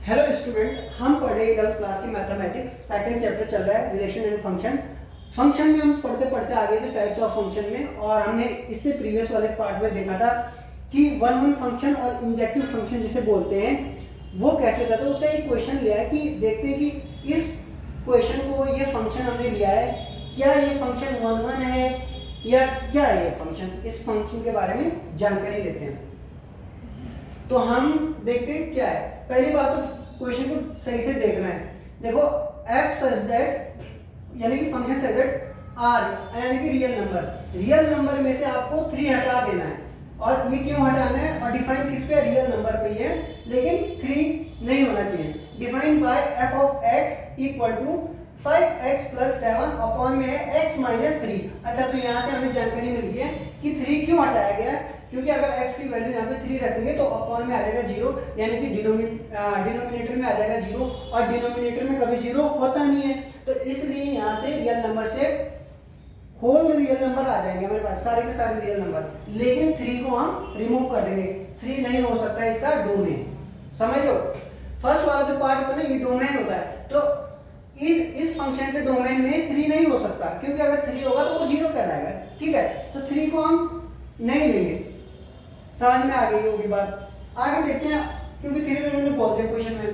Hello student, हम पढ़ रहे 11th क्लास की मैथमेटिक्स। सेकंड चैप्टर चल रहा है रिलेशन एंड फंक्शन। फंक्शन में हम पढ़ते पढ़ते आगे थे टाइप्स ऑफ फंक्शन में, और हमने इससे प्रीवियस वाले पार्ट में देखा था कि वन वन फंक्शन और इंजेक्टिव फंक्शन जिसे बोलते हैं वो कैसे था। तो उसका एक क्वेश्चन लिया है कि देखते हैं कि इस क्वेश्चन को ये फंक्शन हमने लिया है, क्या ये फंक्शन वन वन है या क्या है ये फंक्शन। इस फंक्शन के बारे में जानकारी लेते हैं। तो हम देखते हैं क्या है। पहली बात तो क्वेश्चन को सही से देखना है। देखो f सच दैट यानी कि फंक्शन सच दैट r यानी कि रियल नंबर में से आपको 3 हटा देना है। और ये क्यों हटाना है और डिफाइन किस पे, रियल नंबर पे ही है, लेकिन 3 नहीं होना चाहिए। Define by f of x equal to 5x plus 7 upon में है x माइनस 3। अच्छा, तो यहाँ से हमें जानकारी मिल गई है कि 3 क्यों हटाया गया, क्योंकि अगर x की वैल्यू यहाँ पे 3 रखेंगे तो अपॉन में आ जाएगा 0, यानी कि डिनोमिनेटर में आ जाएगा 0, और डिनोमिनेटर में कभी 0 होता नहीं है। तो इसलिए यहाँ से रियल नंबर से होल रियल नंबर आ जाएंगे हमारे पास, सारे के सारे रियल नंबर, लेकिन 3 को हम रिमूव कर देंगे। 3 नहीं हो सकता है इसका डोमेन। समझ लो, फर्स्ट वाला जो पार्ट होता है ना, ये डोमेन होता है। तो इस फंक्शन के डोमेन में 3 नहीं हो सकता, क्योंकि अगर 3 होगा तो वो 0 कहलाएगा। ठीक है, तो 3 को हम नहीं लेंगे। समझ में आ गई होगी बात। आगे देखते हैं, क्योंकि 3 इन्होंने बोल दिया क्वेश्चन में।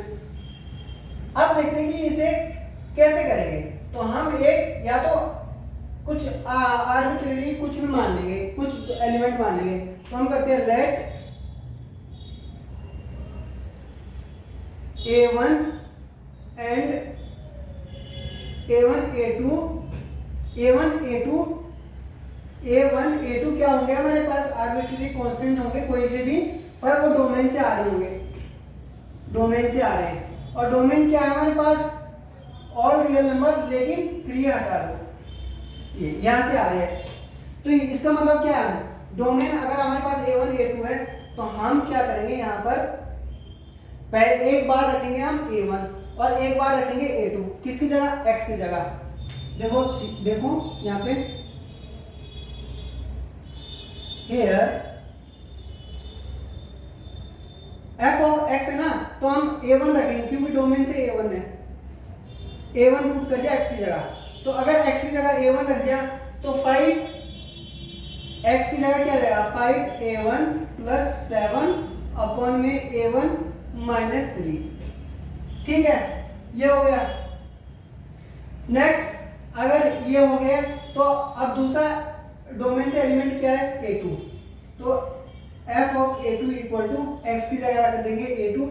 अब देखते हैं कि इसे कैसे करेंगे। तो हम एक या तो कुछ आर्बिट्रेरी कुछ भी मान लेंगे, कुछ एलिमेंट मान लेंगे। तो हम करते हैं late a1 and a1 a2 क्या होंगे हमारे पास, आर्बिट्रेरी कांस्टेंट होंगे कोई से भी, पर वो डोमेन से आ रहे होंगे, डोमेन से आ रहे हैं। और डोमेन क्या है हमारे पास, ऑल रियल नंबर, लेकिन 3 हटा दो, ये यहां से आ रहे हैं। तो इसका मतलब क्या है, डोमेन अगर हमारे पास a1 a2 है तो हम क्या करेंगे, यहाँ पर पहले एक बार रखेंगे हम a1 और एक बार रखेंगे a2, किसकी जगह, x की जगह। देखो यहाँ पे here f ऑफ x है ना, तो हम a1 रखेंगे क्योंकि डोमेन से a1 है। a1 पुट कर दिया x की जगह। तो अगर x की जगह a1 रख दिया तो 5 x की जगह क्या रहेगा, 5a1 प्लस 7 अपॉन में a1 माइनस 3। ठीक है, ये हो गया। नेक्स्ट, अगर ये हो गया तो अब दूसरा डोमेन से एलिमेंट क्या है, a2। तो f of a2 equal to x की जगह रख देंगे a2,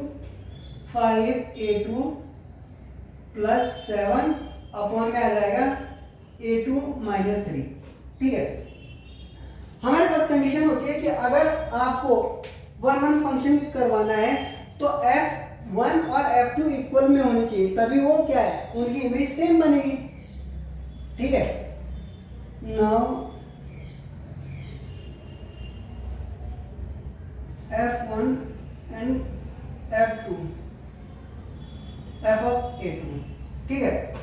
5a2 प्लस 7 अपॉन में आ जाएगा a2 माइनस 3। ठीक है, हमारे पास कंडीशन होती है कि अगर आपको वन वन फंक्शन करवाना है तो f1 और f2 इक्वल में होनी चाहिए, तभी वो क्या है, उनकी इमेज सेम बनेगी। ठीक है, now f1 and f2 f of a2। ठीक है,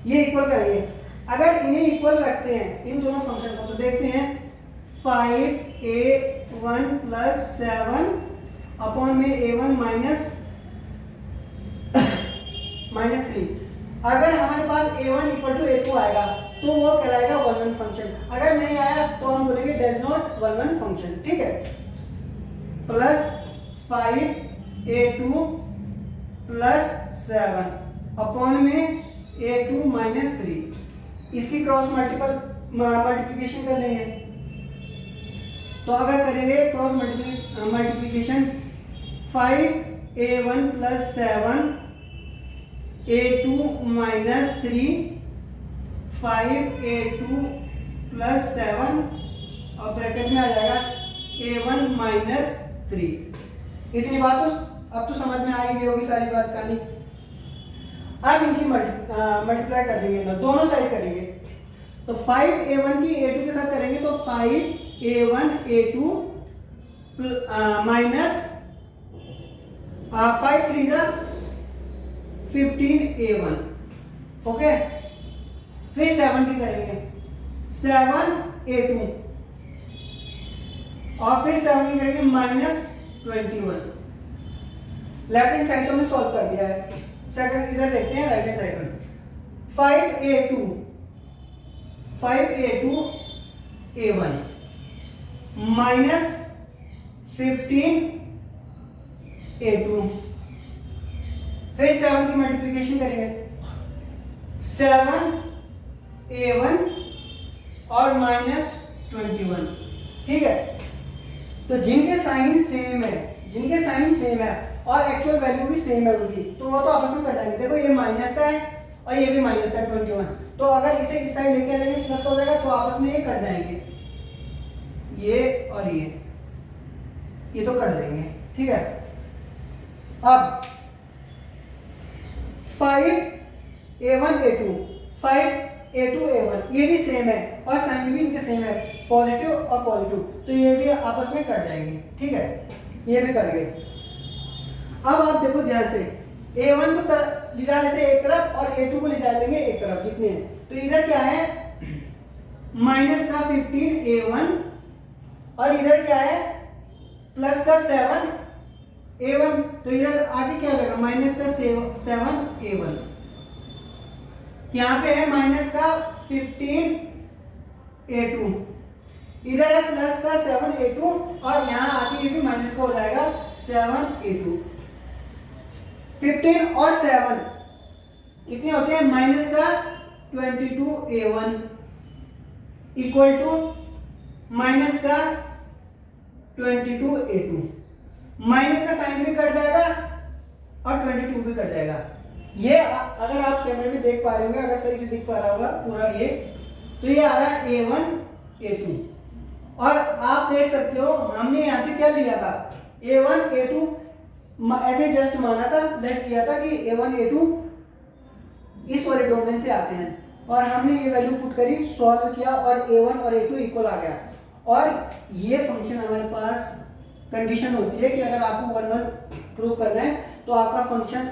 ये इक्वल करेंगे। अगर इन्हें इक्वल रखते हैं इन दोनों फंक्शन को, तो देखते हैं 5a1 प्लस 7 अपॉन में a1 माइनस 3। अगर हमारे पास a1 इक्वल टू a2 आएगा तो वो कहलाएगा वन वन फंक्शन। अगर नहीं आया तो हम बोलेंगे does not one one function. ठीक है, प्लस 5a2 प्लस 7 अपॉन में a2 माइनस 3। इसकी क्रॉस मल्टीप्लिकेशन कर लेंगे। तो अगर करेंगे cross multiplication 5a1 plus 7 a2 minus 3 5a2 plus 7 और ब्रैकेट में आ जाएगा a1 माइनस 3। इतनी बात तो अब तो समझ में आई गई होगी सारी बात कहानी। अब इनकी मल्टीप्लाई कर देंगे, दोनों साइड करेंगे। तो 5a1 की a2 के साथ करेंगे तो 5a1 a2 माइनस 5 3 जा 15a1। ओके, फिर 7 की करेंगे 7a2 और फिर 7 की करेंगे माइनस 21। लेफ्ट हैंड साइड तो हमने सॉल्व कर दिया है। सेकंड इधर देखते हैं राइट हैंड साइड में। 5a2 माइनस 15a2, फिर 7 की मल्टीप्लीकेशन करेंगे, 7a1 और माइनस 21। ठीक है, तो जिनके साइन सेम है और एक्चुअल वैल्यू भी सेम है उनकी, तो वो तो आपस में कट जाएंगे। देखो ये माइनस का है और ये भी माइनस का 21, तो अगर इसे इस साइड लेके आ जाएंगे प्लस हो जाएगा, तो आपस में ये कट जाएंगे, ये और ये तो कट जाएंगे। ठीक है, अब 5a1 ये भी सेम है और साइन भी इनके सेम है, पॉजिटिव और पॉजिटिव, तो ये भी आपस में कट जाएंगे। ठीक है, ये भी कट गए। अब आप देखो ध्यान से, a1 को ले जा लेते हैं एक तरफ और a2 को ले जा लेंगे एक तरफ, जितने हैं। तो इधर क्या है, माइनस का 15a1 और इधर क्या है, प्लस का 7a1, तो इधर आगे क्या लगेगा, माइनस का 7a1। यहाँ पे है माइनस का 15a2, इधर है प्लस का 7a2 और यहाँ आगे ये भी माइनस का हो जाएगा 7a2। 15 और 7 कितने होते हैं, माइनस का 22a1 इक्वल टू माइनस का 22a2। माइनस का साइन भी कट जाएगा और 22 भी कट जाएगा। ये अगर आप कैमरे में देख पा रहे होंगे, अगर सही से दिख पा रहा होगा पूरा ये, तो ये आ रहा है a1 a2 और आप देख सकते हो हमने यहाँ से क्या लिया था, a1 a2 ऐसे जस्ट माना था, लेट किया था कि a1 a2 इस वाले डोमेन से आते हैं और हमने ये वैल्यू पुट करी, सॉल्व किया और a1 और a2 इक्वल आ गया। और ये फंक्शन हमारे पास कंडीशन होती है कि अगर आपको 1 1 प्रूव करना है तो आपका फंक्शन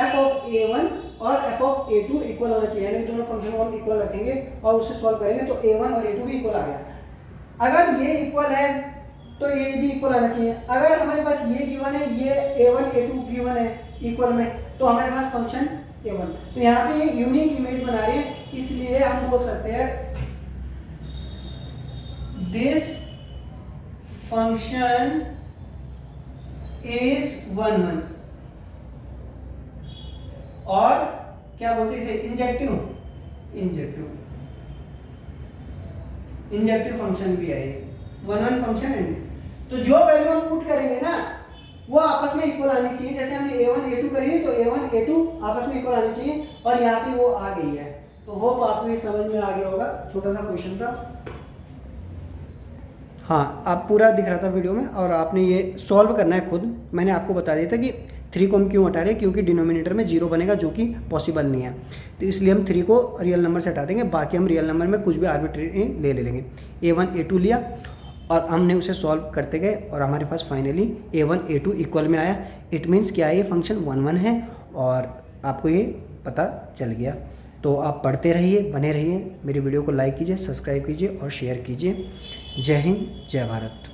f ऑफ a1 और f ऑफ a2 इक्वल होना चाहिए, यानी दोनों फंक्शन को हम इक्वल रखेंगे और उसे सॉल्व करेंगे तो a1 और a2 भी इक्वल आ गया। अगर ये इक्वल है तो ये भी इक्वल आना चाहिए। अगर हमारे पास ये गिवन है, ये a1 a2 गिवन है इक्वल में, तो हमारे पास फंक्शन a1, तो यहाँ पे ये यूनिक इमेज बना रही है, इसलिए हम बोल सकते हैं दिस फंक्शन इज 1 1, और क्या बोलते हैं इसे, इंजेक्टिव फंक्शन भी है ये, 1 1 फंक्शन है। तो जो वैल्यू हम पुट करेंगे ना वो आपस में इक्वल आनी चाहिए। जैसे हमने a1 a2 करी तो a1 a2 आपस में इक्वल आनी चाहिए और यहाँ पे वो आ गई है। तो होप आपको ये समझ में आ गया होगा, छोटा सा क्वेश्चन था। हाँ, आप पूरा दिख रहा था वीडियो में और आपने ये सॉल्व करना है खुद। मैंने आपको बता दिया था कि 3 को हम क्यों हटा रहे हैं, क्योंकि डिनोमिनेटर में 0 बनेगा जो कि पॉसिबल नहीं है, तो इसलिए हम 3 को रियल नंबर से हटा देंगे, बाकी हम रियल नंबर में कुछ भी आर्बिट्रेरी ले लेंगे। a1 a2 लिया और हमने उसे सॉल्व करते गए और हमारे पास फाइनली a1 a2 इक्वल में आया। इट मीन्स क्या है, ये फंक्शन 1 1 है और आपको ये पता चल गया। तो आप पढ़ते रहिए, बने रहिए, मेरी वीडियो को लाइक कीजिए, सब्सक्राइब कीजिए और शेयर कीजिए। जय हिंद, जय भारत।